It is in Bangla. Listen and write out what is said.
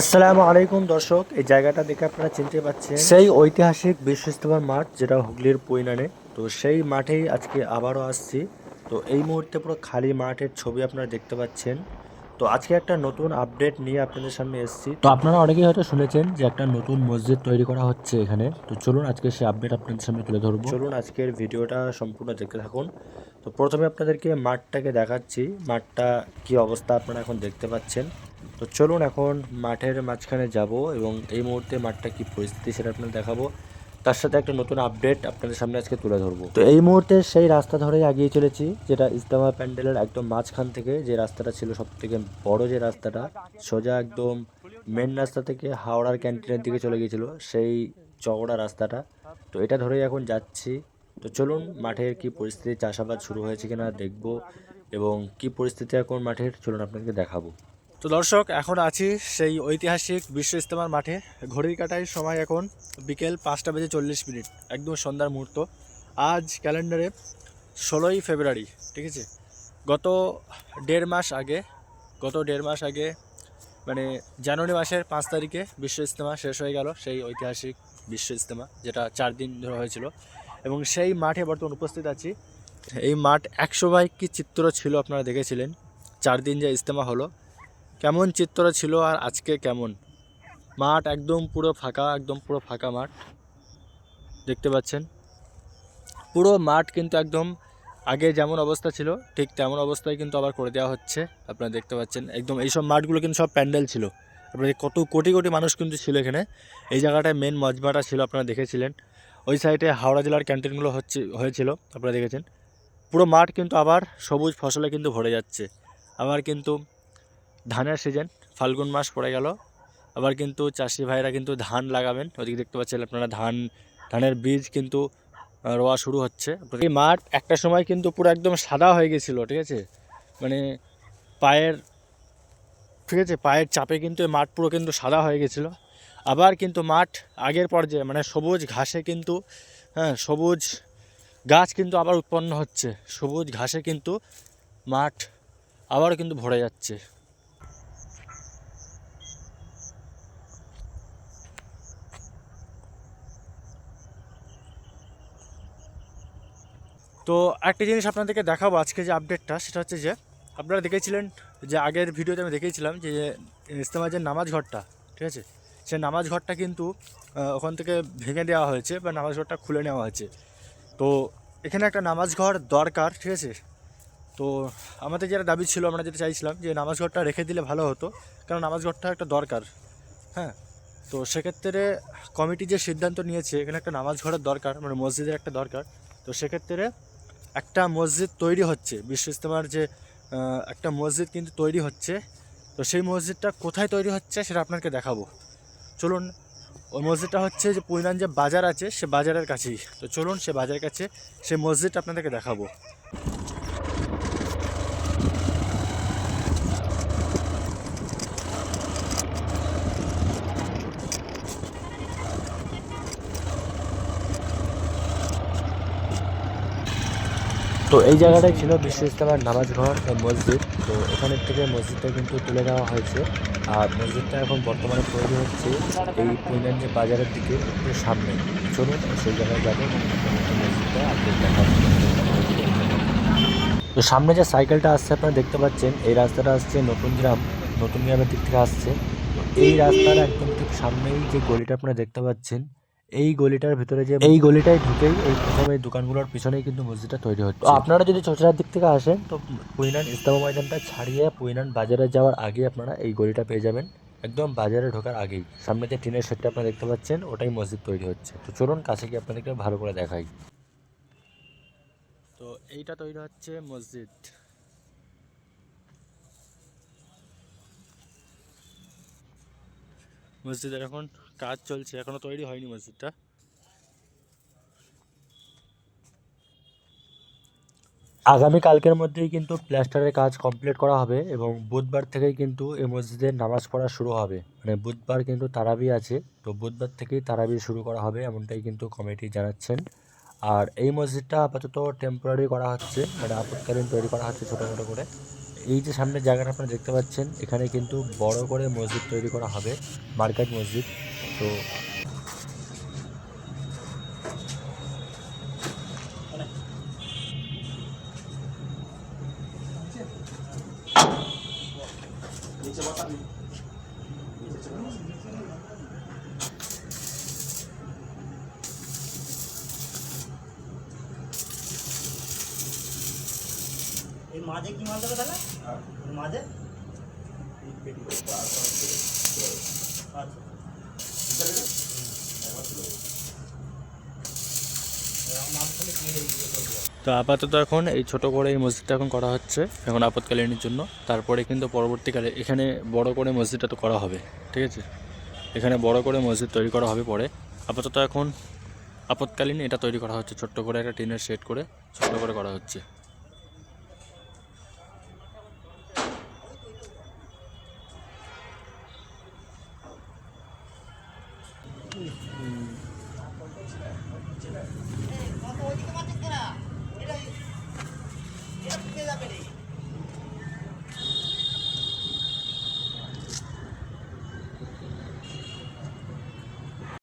আসসালামু আলাইকুম দর্শক, এই জায়গাটা দেখে আপনারা চিনতে পাচ্ছেন সেই ঐতিহাসিক বিশ্ব ইজতেমার মাঠ যেটা হুগলির পৈনানে। তো সেই মাঠেই আজকে আবারও আসছি। তো এই মুহূর্তে পুরো খালি মাঠের ছবি আপনারা দেখতে পাচ্ছেন। তো আজকে একটা নতুন আপডেট নিয়ে আপনাদের সামনে এসেছি। তো আপনারা অনেকেই হয়তো শুনেছেন যে একটা নতুন মসজিদ তৈরি করা হচ্ছে এখানে। তো চলুন আজকে সেই আপডেট আপনাদের সামনে তুলে ধরবো। চলুন আজকের ভিডিওটা সম্পূর্ণ দেখতে থাকুন। তো প্রথমে আপনাদেরকে মাঠটাকে দেখাচ্ছি, মাঠটা কি অবস্থা আপনারা এখন দেখতে পাচ্ছেন। তো চলুন এখন মাঠের মাঝখানে যাব এবং এই মুহূর্তে মাঠটা কি পরিস্থিতি সেটা আপনাদের দেখাবো। তার সাথে একটা নতুন আপডেট আপনাদের সামনে আজকে তুলে ধরবো। তো এই মুহূর্তে সেই রাস্তা ধরেই এগিয়ে চলেছি, যেটা ইজতেমা প্যান্ডেলের একদম মাঝখান থেকে যে রাস্তাটা ছিল, সব থেকে বড় যে রাস্তাটা, সোজা একদম মেন রাস্তা থেকে হাওড়ার ক্যান্টিনের দিকে চলে গিয়েছিল সেই চওড়া রাস্তাটা। তো এটা ধরেই এখন যাচ্ছি। তো চলুন মাঠের কি পরিস্থিতি, চাষাবাদ শুরু হয়েছে কিনা দেখবো এবং কি পরিস্থিতি এখন মাঠের, চলুন আপনাদেরকে দেখাবো। তো দর্শক, এখন আছি সেই ঐতিহাসিক বিশ্ব ইজতেমার মাঠে। ঘড়ির কাঁটায় সময় এখন বিকেল 5টা বেজে 40 মিনিট, একদম সন্ধ্যার মুহূর্ত। আজ ক্যালেন্ডারে 16ই ফেব্রুয়ারি, ঠিক আছে। গত দেড় মাস আগে মানে জানুয়ারি মাসের 5 তারিখে বিশ্ব ইজতেমা শেষ হয়ে গেল, সেই ঐতিহাসিক বিশ্ব ইজতেমা যেটা 4 দিন ধরে হয়েছিল। এবং সেই মাঠে বর্তমান উপস্থিত আছি। এই মাঠ 100 কি চিত্র ছিল আপনারা দেখেছিলেন। 4 দিন যে ইজতেমা হলো, কেমন চিত্র ছিল আর আজকে কেমন। মাঠ একদম পুরো ফাঁকা, একদম পুরো ফাঁকা মাঠ দেখতে পাচ্ছেন। পুরো মাঠ কিন্তু একদম আগে যেমন অবস্থা ছিল ঠিক তেমন অবস্থায় কিন্তু আবার করে দেওয়া হচ্ছে। আপনারা দেখতে পাচ্ছেন একদম এইসব মাঠগুলো কিন্তু সব প্যান্ডেল ছিল। আপনাদের কত কোটি কোটি মানুষ কিন্তু ছিল এখানে। এই জায়গাটায় মেন মজমাটা ছিল, আপনারা দেখেছিলেন। ওই সাইডে হাওড়া জেলার ক্যান্টিনগুলো হয়েছিল, আপনারা দেখেছেন। পুরো মাঠ কিন্তু আবার সবুজ ফসলে কিন্তু ভরে যাচ্ছে। আবার কিন্তু ধানের সিজন, ফাল্গুন মাস পড়ে গেল, আবার কিন্তু চাষি ভাইরা কিন্তু ধান লাগাবেন। ওদিকে দেখতে পাচ্ছেন আপনারা ধানের বীজ কিন্তু রোয়া শুরু হচ্ছে। এই মাঠ একটা সময় কিন্তু পুরো একদম সাদা হয়ে গেছিলো, ঠিক আছে। মানে পায়ের ঠিক আছে পায়ের চাপে কিন্তু এই মাঠ পুরো কিন্তু সাদা হয়ে গেছিলো। আবার কিন্তু মাঠ আগের পর্যায়ে মানে সবুজ ঘাসে কিন্তু, হ্যাঁ, সবুজ গাছ কিন্তু আবার উৎপন্ন হচ্ছে। সবুজ ঘাসে কিন্তু মাঠ আবার কিন্তু ভরে যাচ্ছে। তো একটা জিনিস আপনাদেরকে দেখাবো আজকে যে আপডেটটা, সেটা হচ্ছে যে আপনারা দেখেছিলেন যে আগের ভিডিওতে আমি দেখেছিলাম যে ইজতেমার যে নামাজ ঘরটা, ঠিক আছে, সেই নামাজ ঘরটা কিন্তু ওখান থেকে ভেঙে দেওয়া হয়েছে বা নামাজ ঘরটা খুলে নেওয়া হয়েছে। তো এখানে একটা নামাজ ঘর দরকার, ঠিক আছে। তো আমাদের যেটা দাবি ছিল, আমরা যেটা চাইছিলাম যে নামাজ ঘরটা রেখে দিলে ভালো হতো, কারণ নামাজ ঘরটা একটা দরকার। হ্যাঁ, তো সেক্ষেত্রে কমিটি যে সিদ্ধান্ত নিয়েছে এখানে একটা নামাজ ঘরের দরকার, মানে মসজিদের একটা দরকার। তো সেক্ষেত্রে একটা মসজিদ তৈরি হচ্ছে, বিশ্ব ইজতেমার যে একটা মসজিদ কিন্তু তৈরি হচ্ছে। তো সেই মসজিদটা কোথায় তৈরি হচ্ছে সেটা আপনাকে দেখাবো। চলুন, ওই মসজিদটা হচ্ছে যে পৈনান যে বাজার আছে সে বাজারের কাছেই। তো চলুন সে বাজারের কাছে সেই মসজিদটা আপনাদেরকে দেখাবো। তো এই জায়গাটাই ছিল বিশ্ব ইজতেমার নামাজ ঘর মসজিদ। তো এখানের থেকে মসজিদটা কিন্তু তুলে নেওয়া হয়েছে। আর মসজিদটা এখন বর্তমানে তৈরি হচ্ছে এই পৈনান যে বাজারের দিকে একটু সামনে। চলুন সেই জায়গায় যাবো এবং মসজিদটা আপনাদের দেখাবো। তো সামনে যে সাইকেলটা আসছে আপনারা দেখতে পাচ্ছেন, এই রাস্তাটা আসছে নতুন গ্রামের দিক থেকে আসছে। তো এই রাস্তার একদম ঠিক সামনেই যে গলিটা আপনারা দেখতে পাচ্ছেন, এই গলিটার ভিতরে যে এই গলিটায় ঢুকেই এই প্রথমে দোকানগুলোর পিছনেই কিন্তু মসজিদটা তৈরি হচ্ছে। তো আপনারা যদি চচড়ার দিক থেকে আসেন তো পৈনান ইজতেমা ময়দানটা ছাড়িয়ে পৈনান বাজারে যাওয়ার আগে আপনারা এই গলিটা পেয়ে যাবেন। একদম বাজারে ঢোকার আগেই সামনে যে টিনের শেডটা আপনারা দেখতে পাচ্ছেন, ওটাই মসজিদ তৈরি হচ্ছে। তো চলুন কাছে গিয়ে আপনাদেরকে ভালো করে দেখাই। তো এইটা তৈরি হচ্ছে মসজিদ। মসজিদের এখন কাজ চলছে, এখনো তৈরি হয়নি মসজিদটা। আগামী কালকের মধ্যেই কিন্তু প্লাস্টারের কাজ কমপ্লিট করা হবে এবং বুধবার থেকেই কিন্তু এই মসজিদের নামাজ পড়া শুরু হবে। মানে বুধবার কিন্তু তারাবি আছে, তো বুধবার থেকেই তারাবি শুরু করা হবে এমনটাই কিন্তু কমিটি জানাচ্ছেন। আর এই মসজিদটা আপাতত টেম্পোরারি করা হচ্ছে, মানে আপৎকালীন তৈরি করা হচ্ছে ছোটো মোটো করে। এই যে সামনের জায়গাটা আপনারা দেখতে পাচ্ছেন, এখানে কিন্তু বড় করে মসজিদ তৈরি করা হবে, মার্কেট মসজিদ। তো এই মাঝে কি মাল দেবে তাহলে? এর মাঝে তো আপাতত এখন এই ছোট করে এই মসজিদটা এখন করা হচ্ছে এখন আপৎকালীনের জন্য। তারপরে কিন্তু পরবর্তীকালে এখানে বড় করে মসজিদটা তো করা হবে, ঠিক আছে? এখানে বড় করে মসজিদ তৈরি করা হবে পরে। আপাতত এখন আপৎকালীন এটা তৈরি করা হচ্ছে, ছোট্ট করে একটা টিনের শেড করে ছোট্ট করে করা হচ্ছে।